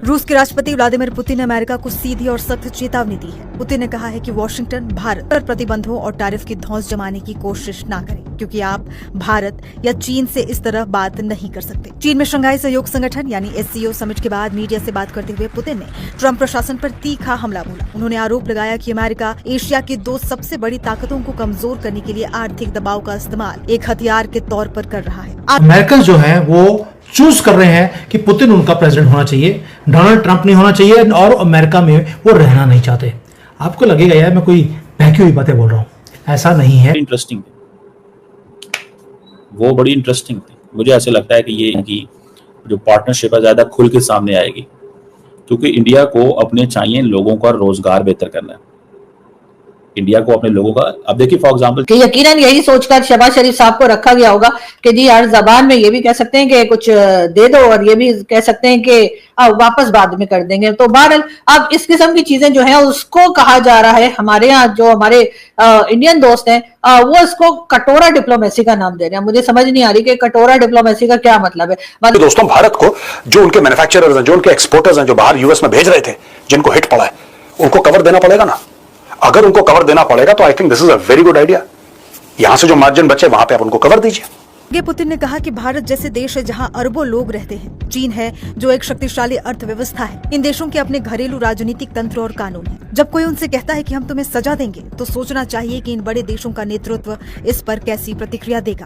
रूस के राष्ट्रपति व्लादिमीर पुतिन ने अमेरिका को सीधी और सख्त चेतावनी दी है। पुतिन ने कहा है कि वॉशिंगटन भारत पर प्रतिबंधों और टैरिफ की धौंस जमाने की कोशिश न करे, क्योंकि आप भारत या चीन से इस तरह बात नहीं कर सकते। चीन में शंघाई सहयोग संगठन यानी SCO समिट के बाद मीडिया से बात करते हुए पुतिन ने ट्रंप प्रशासन पर तीखा हमला बोला। उन्होंने आरोप लगाया कि अमेरिका एशिया की 2 सबसे बड़ी ताकतों को कमजोर करने के लिए आर्थिक दबाव का इस्तेमाल एक हथियार के तौर पर कर रहा है। अमेरिकन जो है वो चूज कर रहे हैं कि पुतिन उनका प्रेसिडेंट होना चाहिए, डोनाल्ड ट्रंप नहीं होना चाहिए, और अमेरिका में वो रहना नहीं चाहते। आपको लगेगा यार मैं कोई बहकी हुई बातें बोल रहा हूँ, ऐसा नहीं है। इंटरेस्टिंग, वो बड़ी इंटरेस्टिंग थी। मुझे ऐसे लगता है कि ये इनकी जो पार्टनरशिप है ज्यादा खुल के सामने आएगी, क्योंकि इंडिया को अपने चाहिए लोगों का रोजगार बेहतर करना है। इंडिया को अपने लोगों का, अब देखिए फॉर एग्जांपल कि यकीनन यही सोचकर शहबाज शरीफ साहब को रखा गया होगा कि जी यार जबान में ये भी कह सकते हैं कि कुछ दे दो और ये भी कह सकते हैं कि वापस बाद में कर देंगे। तो बहरहाल अब इस किस्म की चीजें जो है उसको कहा जा रहा है। हमारे यहाँ जो हमारे इंडियन दोस्त हैं वो इसको कटोरा डिप्लोमेसी का नाम दे रहे हैं। मुझे समझ नहीं आ रही कि कटोरा डिप्लोमेसी का क्या मतलब है। दोस्तों, भारत को जो उनके मैन्युफैक्चरर्स हैं, जो उनके एक्सपोर्टर्स हैं, जो बाहर यूएस में भेज रहे थे, जिनको हिट पड़ा है, उनको कवर देना पड़ेगा ना। अगर उनको कवर देना पड़ेगा तो I think this is a very good idea. यहां से जो मार्जिन बचे वहां पे आप उनको कवर दीजिए। पुतिन ने कहा कि भारत जैसे देश है जहां अरबों लोग रहते हैं, चीन है जो एक शक्तिशाली अर्थव्यवस्था है। इन देशों के अपने घरेलू राजनीतिक तंत्र और कानून है। जब कोई उनसे कहता है कि हम तुम्हें सजा देंगे, तो सोचना चाहिए कि इन बड़े देशों का नेतृत्व इस पर कैसी प्रतिक्रिया देगा।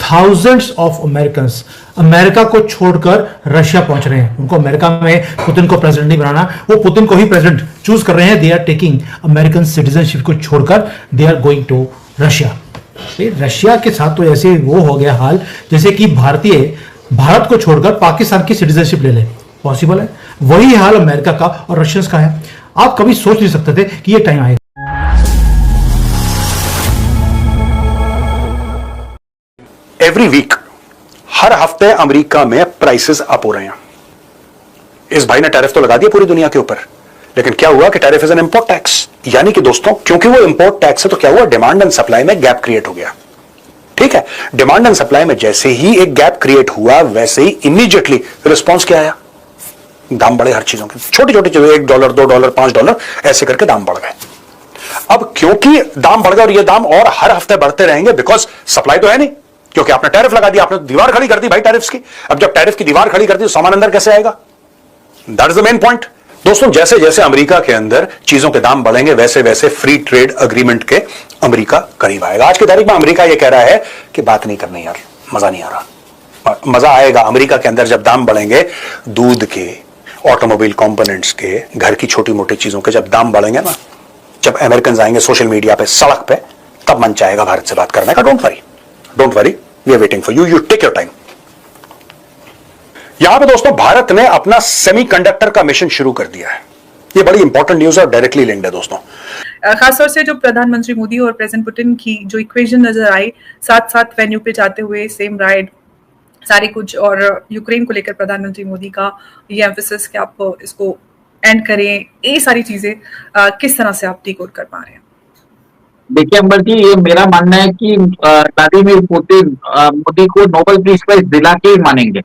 थाउजेंड्स ऑफ अमेरिकन्स अमेरिका को छोड़कर रशिया पहुंच रहे हैं। उनको अमेरिका में पुतिन को प्रेसिडेंट नहीं बनाना, वो पुतिन को ही प्रेसिडेंट चूज कर रहे हैं। They are taking American citizenship को छोड़कर they are going to Russia. Russia के साथ तो ऐसे वो हो गया हाल जैसे कि भारतीय भारत को छोड़कर पाकिस्तान की सिटीजनशिप ले ले। पॉसिबल है? वही हाल अमेरिका का और रशियंस का है। आप कभी सोच नहीं सकते थे कि ये टाइम आएगा। एवरी वीक, हर हफ्ते अमेरिका में प्राइसेस अप हो रहे हैं। इस भाई ने टैरिफ तो लगा दिया पूरी दुनिया के ऊपर, लेकिन क्या हुआ कि tariff is an import tax. यानी कि दोस्तों, क्योंकि वो इंपोर्ट टैक्स है तो क्या हुआ, डिमांड एंड सप्लाई में गैप क्रिएट हो गया। ठीक है, डिमांड एंड सप्लाई में जैसे ही एक गैप क्रिएट हुआ, वैसे ही इमीडिएटली रिस्पॉन्स क्या आया, दाम बढ़े हर चीजों के। छोटी छोटी चीजें, $1, $2, $5 ऐसे करके दाम बढ़ गए। अब क्योंकि दाम बढ़ गए और ये दाम और हर हफ्ते बढ़ते रहेंगे, बिकॉज सप्लाई तो है नहीं, क्योंकि आपने टैरिफ लगा दिया, आपने दीवार खड़ी कर दी भाई टैरिफ्स की। अब जब टैरिफ की दीवार खड़ी कर दी तो सामान अंदर कैसे आएगा? That is the main point. दोस्तों, जैसे जैसे अमेरिका के अंदर चीजों के दाम बढ़ेंगे, वैसे वैसे फ्री ट्रेड अग्रीमेंट के अमेरिका करीब आएगा। आज की तारीख में अमेरिका यह कह रहा है कि बात नहीं करनी यार, मजा नहीं आ रहा। मजा आएगा अमेरिका के अंदर जब दाम बढ़ेंगे, दूध के, ऑटोमोबाइल कंपोनेंट्स के, घर की छोटी मोटी चीजों के जब दाम बढ़ेंगे ना, जब अमेरिकन आएंगे सोशल मीडिया पे, सड़क पे, तब मन चाहेगा भारत से बात करने का। Don't worry, we are waiting for you, you take your time. यहां पे दोस्तों भारत ने अपना सेमीकंडक्टर का मिशन शुरू कर दिया है। ये बड़ी इंपॉर्टेंट न्यूज है और डायरेक्टली लिंक्ड है दोस्तों। खासतौर से जो प्रधानमंत्री मोदी और प्रेसिडेंट पुतिन की जो इक्वेशन नजर आई, साथ साथ वेन्यू पे जाते हुए, सेम राइड, सारी कुछ, और यूक्रेन को लेकर प्रधानमंत्री मोदी का ये एम्फेसिस कि आप इसको एंड करें, ये सारी चीजें किस तरह से आप डिकोड कर पा रहे हैं? देखिए अंबर जी, ये मेरा मानना है कि व्लादिमीर पुतिन मोदी को नोबेल पीस प्राइज दिला के ही मानेंगे।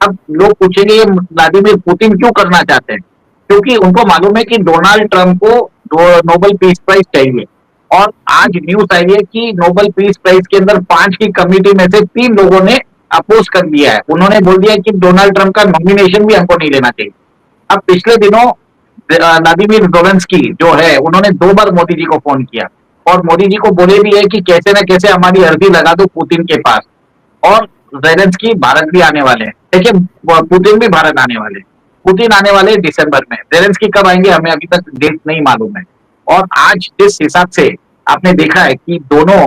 अब लोग पूछेंगे ये व्लादिमीर पुतिन क्यों करना चाहते हैं? क्योंकि उनको मालूम है कि डोनाल्ड ट्रंप को नोबेल पीस प्राइज चाहिए। और आज न्यूज आई है कि नोबेल पीस प्राइज के अंदर 5 की कमिटी में से 3 लोगों ने अपोज कर दिया है। उन्होंने बोल दिया कि डोनाल्ड ट्रंप का नॉमिनेशन भी हमको नहीं लेना चाहिए। अब पिछले दिनों व्लादिमीर ज़ेलेंस्की जो है, उन्होंने 2 बार मोदी जी को फोन किया और मोदी जी को बोले भी है कि कैसे ना कैसे हमारी अर्जी लगा दो पुतिन के पास। और ज़ेलेंस्की भारत भी आने वाले हैं, देखिए पुतिन भी भारत आने वाले हैं। पुतिन आने वाले दिसंबर में, ज़ेलेंस्की कब आएंगे हमें अभी तक डेट नहीं मालूम है। और आज जिस हिसाब से आपने देखा है कि दोनों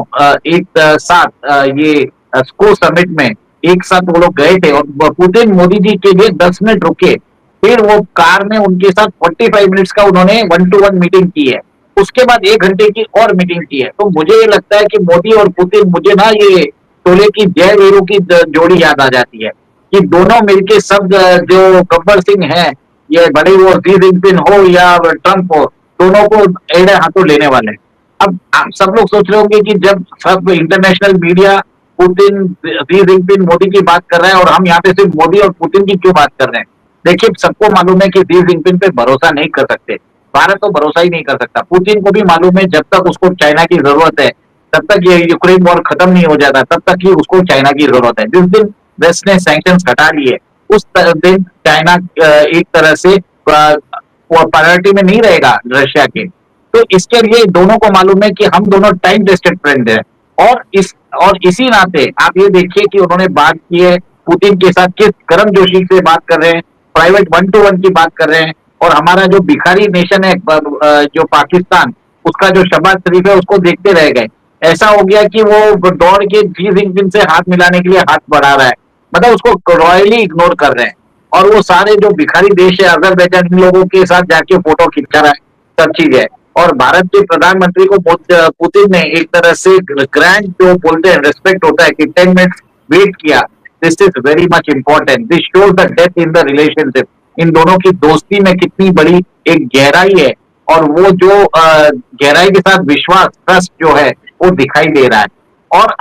एक साथ ये स्को समिट में एक साथ वो लोग गए थे और पुतिन मोदी जी के लिए 10 मिनट रुके, फिर वो कार में उनके साथ 45 मिनट्स का उन्होंने 1-to-1 मीटिंग की है। उसके बाद 1 घंटे की और मीटिंग की है। तो मुझे ये लगता है कि मोदी और पुतिन, मुझे ना ये शोले की जय वीरों की जोड़ी याद आ जाती है कि दोनों मिलके सब जो गब्बर सिंह है, ये भले वो शी जिनपिंग हो या ट्रंप हो, दोनों को एड़े हाथों लेने वाले हैं। अब आप सब लोग सोच रहे होंगे कि जब सब international media Putin, Xi Jinping, Modi की बात कर रहा है और हम यहाँ पे सिर्फ मोदी और पुतिन की क्यों बात कर रहे हैं? देखिए, सबको मालूम है कि शी जिनपिंग पे भरोसा नहीं कर सकते, भारत तो भरोसा ही नहीं कर सकता। पुतिन को भी मालूम है जब तक उसको चाइना की जरूरत है, तब तक ये यूक्रेन वॉर खत्म नहीं हो जाता, तब तक ही उसको चाइना की जरूरत है। जिस दिन वेस्ट ने सैंक्शंस हटा लिए, उस दिन चाइना एक तरह से प्रायोरिटी में नहीं रहेगा रशिया के। तो इसके लिए दोनों को मालूम है कि हम दोनों टाइम टेस्टेड फ्रेंड हैं, और इसी नाते आप ये देखिए कि उन्होंने बात की है पुतिन के साथ, किस गर्मजोशी से बात कर रहे हैं, प्राइवेट 1-to-1 की बात कर रहे हैं। और हमारा जो भिखारी नेशन है जो पाकिस्तान, उसका जो शहबाज शरीफ है उसको देखते रह गए। ऐसा हो गया कि वो दौड़ के शी जिनपिंग से हाथ मिलाने के लिए हाथ बढ़ा रहा है, मतलब उसको रॉयली इग्नोर कर रहे हैं। और वो सारे जो भिखारी देश है अजरबैजान, इन लोगों के साथ जाके फोटो खिंचा रहा है, सब चीज है। और भारत के प्रधानमंत्री को पुतिन ने एक तरह से ग्रैंड जो बोलते हैं रेस्पेक्ट होता है कि 10 मिनट्स वेट किया। This is very much important, this shows the depth in the relationship. इन दोनों की दोस्ती में कितनी बड़ी एक गहराई है, और वो जो गहराई के साथ विश्वास, ट्रस्ट जो है वो दिखाई दे रहा है। और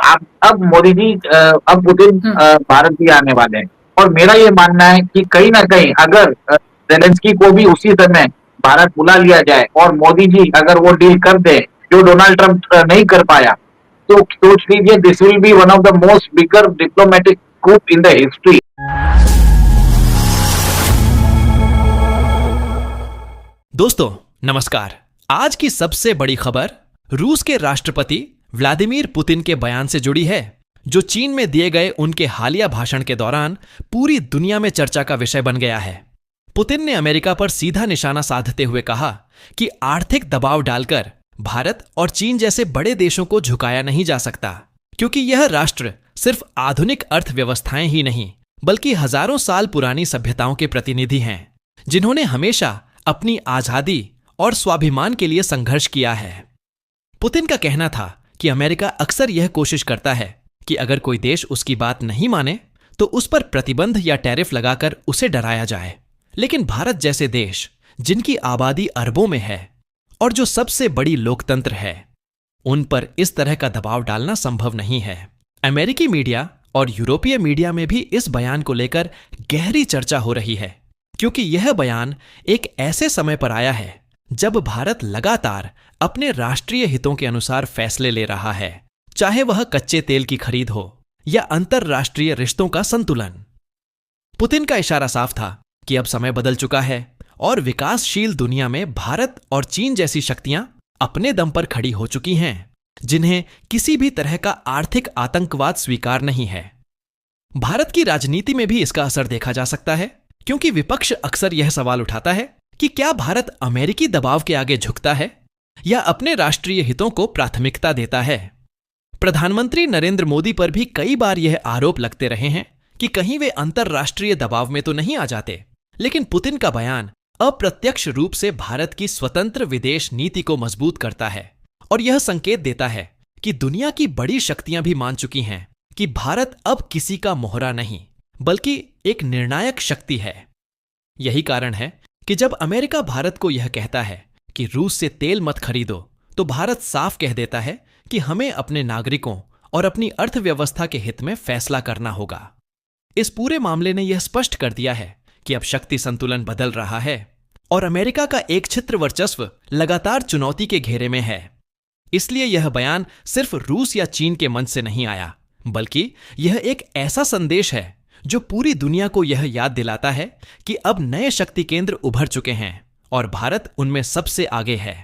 अब मोदी जी, अब पुतिन भारत भी आने वाले हैं, और मेरा ये मानना है कि कहीं ना कहीं अगर जेलेंस्की को भी उसी समय भारत बुला लिया जाए और मोदी जी अगर वो डील कर दे जो डोनाल्ड ट्रंप नहीं कर पाया, तो सोच लीजिए this will be one of the most bigger diplomatic coup in the history. दोस्तों नमस्कार। आज की सबसे बड़ी खबर रूस के राष्ट्रपति व्लादिमीर पुतिन के बयान से जुड़ी है, जो चीन में दिए गए उनके हालिया भाषण के दौरान पूरी दुनिया में चर्चा का विषय बन गया है। पुतिन ने अमेरिका पर सीधा निशाना साधते हुए कहा कि आर्थिक दबाव डालकर भारत और चीन जैसे बड़े देशों को झुकाया नहीं जा सकता, क्योंकि यह राष्ट्र सिर्फ आधुनिक अर्थव्यवस्थाएं ही नहीं बल्कि हजारों साल पुरानी सभ्यताओं के प्रतिनिधि हैं, जिन्होंने हमेशा अपनी आजादी और स्वाभिमान के लिए संघर्ष किया है। पुतिन का कहना था कि अमेरिका अक्सर यह कोशिश करता है कि अगर कोई देश उसकी बात नहीं माने तो उस पर प्रतिबंध या टैरिफ लगाकर उसे डराया जाए, लेकिन भारत जैसे देश, जिनकी आबादी अरबों में है और जो सबसे बड़ी लोकतंत्र है, उन पर इस तरह का दबाव डालना संभव नहीं है। अमेरिकी मीडिया और यूरोपीय मीडिया में भी इस बयान को लेकर गहरी चर्चा हो रही है, क्योंकि यह बयान एक ऐसे समय पर आया है जब भारत लगातार अपने राष्ट्रीय हितों के अनुसार फैसले ले रहा है, चाहे वह कच्चे तेल की खरीद हो या अंतरराष्ट्रीय रिश्तों का संतुलन। पुतिन का इशारा साफ था कि अब समय बदल चुका है और विकासशील दुनिया में भारत और चीन जैसी शक्तियां अपने दम पर खड़ी हो चुकी हैं, जिन्हें किसी भी तरह का आर्थिक आतंकवाद स्वीकार नहीं है। भारत की राजनीति में भी इसका असर देखा जा सकता है, क्योंकि विपक्ष अक्सर यह सवाल उठाता है कि क्या भारत अमेरिकी दबाव के आगे झुकता है या अपने राष्ट्रीय हितों को प्राथमिकता देता है। प्रधानमंत्री नरेंद्र मोदी पर भी कई बार यह आरोप लगते रहे हैं कि कहीं वे अंतरराष्ट्रीय दबाव में तो नहीं आ जाते, लेकिन पुतिन का बयान अप्रत्यक्ष रूप से भारत की स्वतंत्र विदेश नीति को मजबूत करता है और यह संकेत देता है कि दुनिया की बड़ी शक्तियां भी मान चुकी हैं कि भारत अब किसी का मोहरा नहीं बल्कि एक निर्णायक शक्ति है। यही कारण है कि जब अमेरिका भारत को यह कहता है कि रूस से तेल मत खरीदो, तो भारत साफ कह देता है कि हमें अपने नागरिकों और अपनी अर्थव्यवस्था के हित में फैसला करना होगा। इस पूरे मामले ने यह स्पष्ट कर दिया है कि अब शक्ति संतुलन बदल रहा है और अमेरिका का एक छित्र वर्चस्व लगातार चुनौती के घेरे में है। इसलिए यह बयान सिर्फ रूस या चीन के मन से नहीं आया, बल्कि यह एक ऐसा संदेश है जो पूरी दुनिया को यह याद दिलाता है कि अब नए शक्ति केंद्र उभर चुके हैं और भारत उनमें सबसे आगे है।